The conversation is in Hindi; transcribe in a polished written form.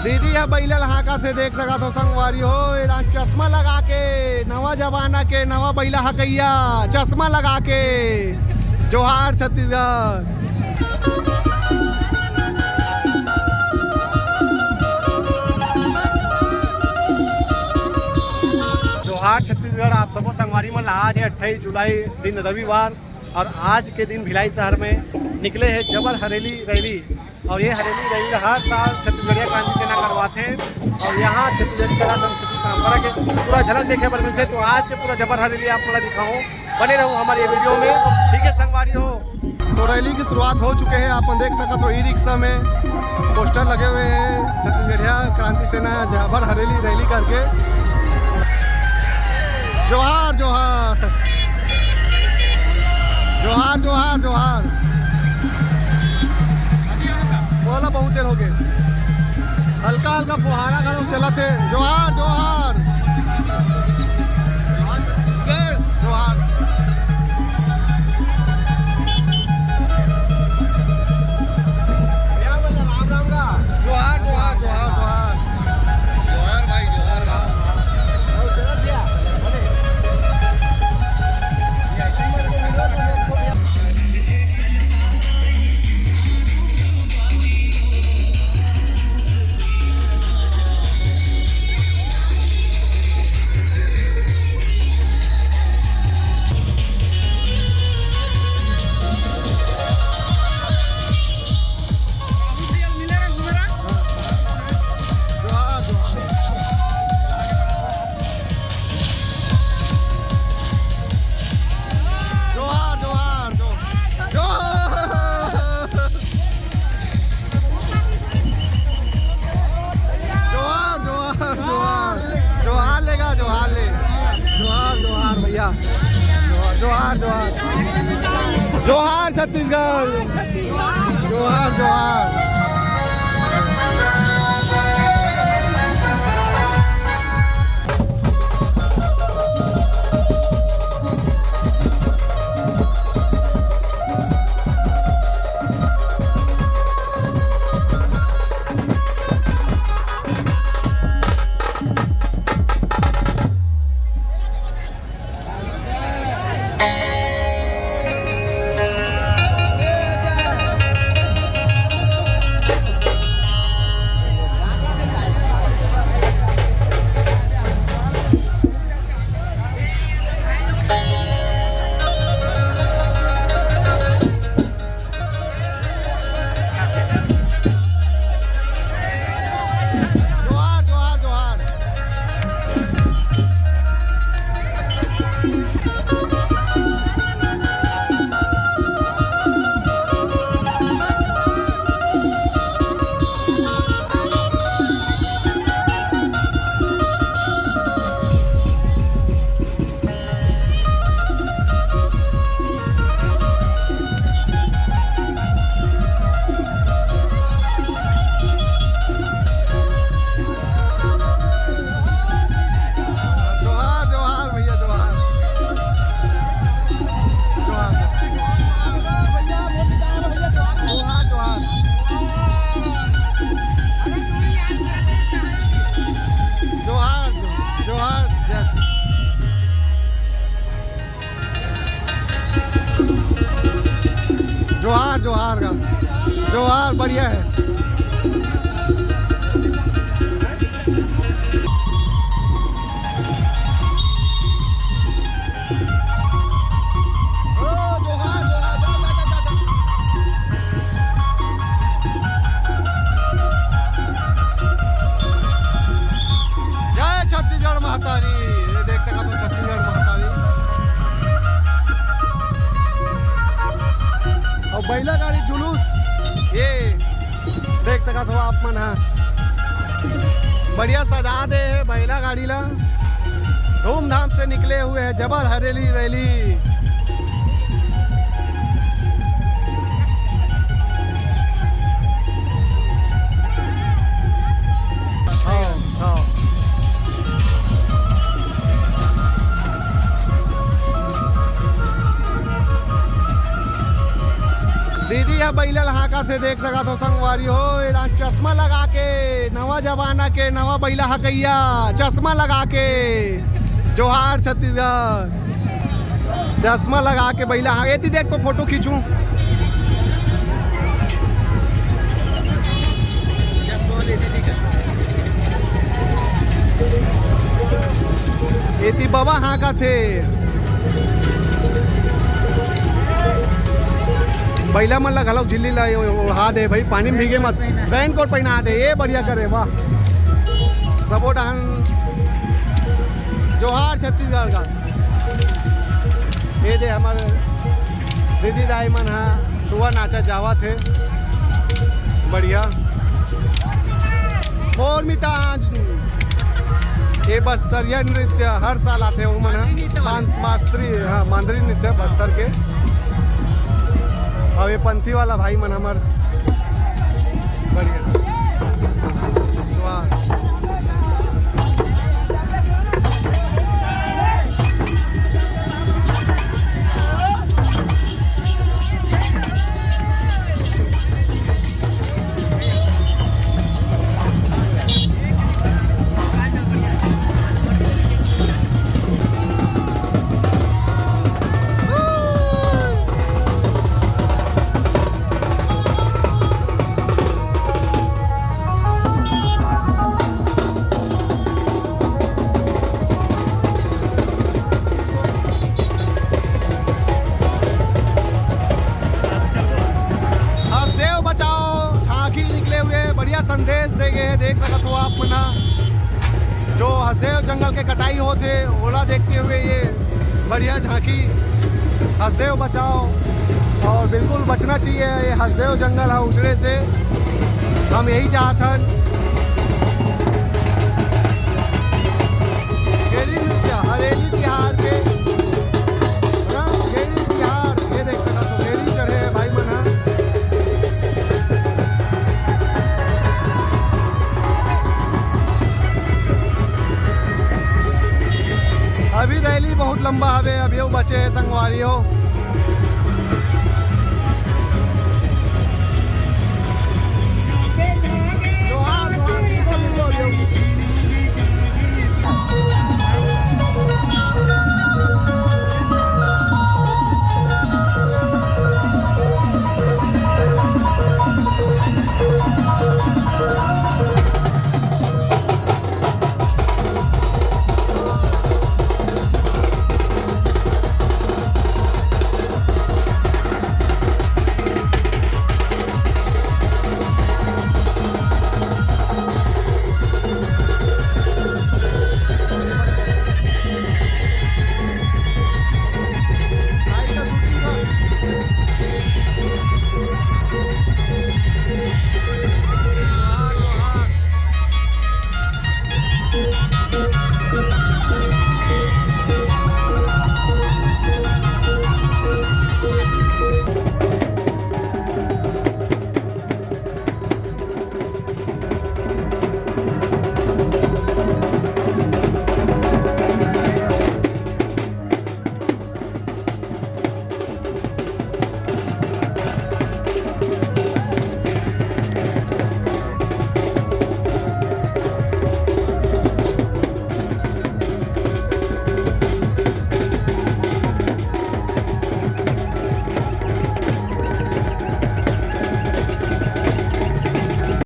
दीदी या बैलल हाका थे देख सका तो संगवारी हो चश्मा लगा के नवा जमाना के नवा बैला हकैया चश्मा लगा के जोहार छत्तीसगढ़। जोहार छत्तीसगढ़। आप सबको संगवारी में आज है 28 जुलाई दिन रविवार और आज के दिन भिलाई शहर में निकले हैं जबर हरेली रैली। और ये हरेली रैली हर साल छत्तीसगढ़िया क्रांति सेना करवाते हैं और यहाँ छत्तीसगढ़ी कला संस्कृति परंपरा के पूरा झलक देखे पर मिलते। तो आज के पूरा जबर हरेली आपको दिखाऊँ, बने रहूँ हमारे वीडियो में, ठीक है संगवारी हो। तो रैली की शुरुआत हो चुके हैं, आप देख सकते हो ई रिक्शा में पोस्टर लगे हुए हैं छत्तीसगढ़िया क्रांति सेना जबर हरेली रैली करके। जोहार जोहार जोहार जोहार जोहार बोला, बहुत देर हो गए, हल्का हल्का फुहारा घरों चला थे। जोहार जोहार जोहार। राम राम का जोहार जोहार जोहार जोहार जोहार भाई जोहार। जोहार जोहार जोहार छत्तीसगढ़ जोहार जोहार। जोहार जोहार का जोहार बढ़िया है। जय छत्तीसगढ़ महातारी, ये देख सका तो छत्तीसगढ़ महातारी और बैला गाड़ी जुलूस, ये देख सका तो आप मन है बढ़िया सजा दे है बैला गाड़ी ला, धूमधाम से निकले हुए हैं जबर हरेली रैली। दीदी या बैला हाका थे देख सका तो संगवारी हो चश्मा लगा के नवा जमाना के नवा बैला हकैया चश्मा लगा के जोहार छत्तीसगढ़ चश्मा लगा के बैला हाँ एती देख तो फोटो खींचूं एती बाबा हाँ का थे बैला मन ला घलो झिल्ली ला उड़ा दे भाई पानी में भीगे मत रेन कोट पहना दे ये बढ़िया करे वाह सबो डान जोहार छत्तीसगढ़ का ये दे हमारे दीदी दाई मन हाँ सुबह नाचा जावा थे बढ़िया और मिता ये बस्तरिया नृत्य हर साल आते हैं मन मास्त्री हाँ मांदरी नृत्य बस्तर के और ये पंथी वाला भाई मन हमार बढ़िया संदेश देंगे देख सकते हो आप मना जो हसदेव जंगल के कटाई होते ओला देखते हुए ये बढ़िया झांकी हसदेव बचाओ और बिल्कुल बचना चाहिए ये हसदेव जंगल है उजड़े से हम यही चाहते हैं खेड़ी नृत्य हरेली तिहार के खेड़ी तिहार ये देख सकते हो खेड़ी चढ़े भाई मना अभी रैली बहुत लंबा हवे अभी बचे संगवारी हो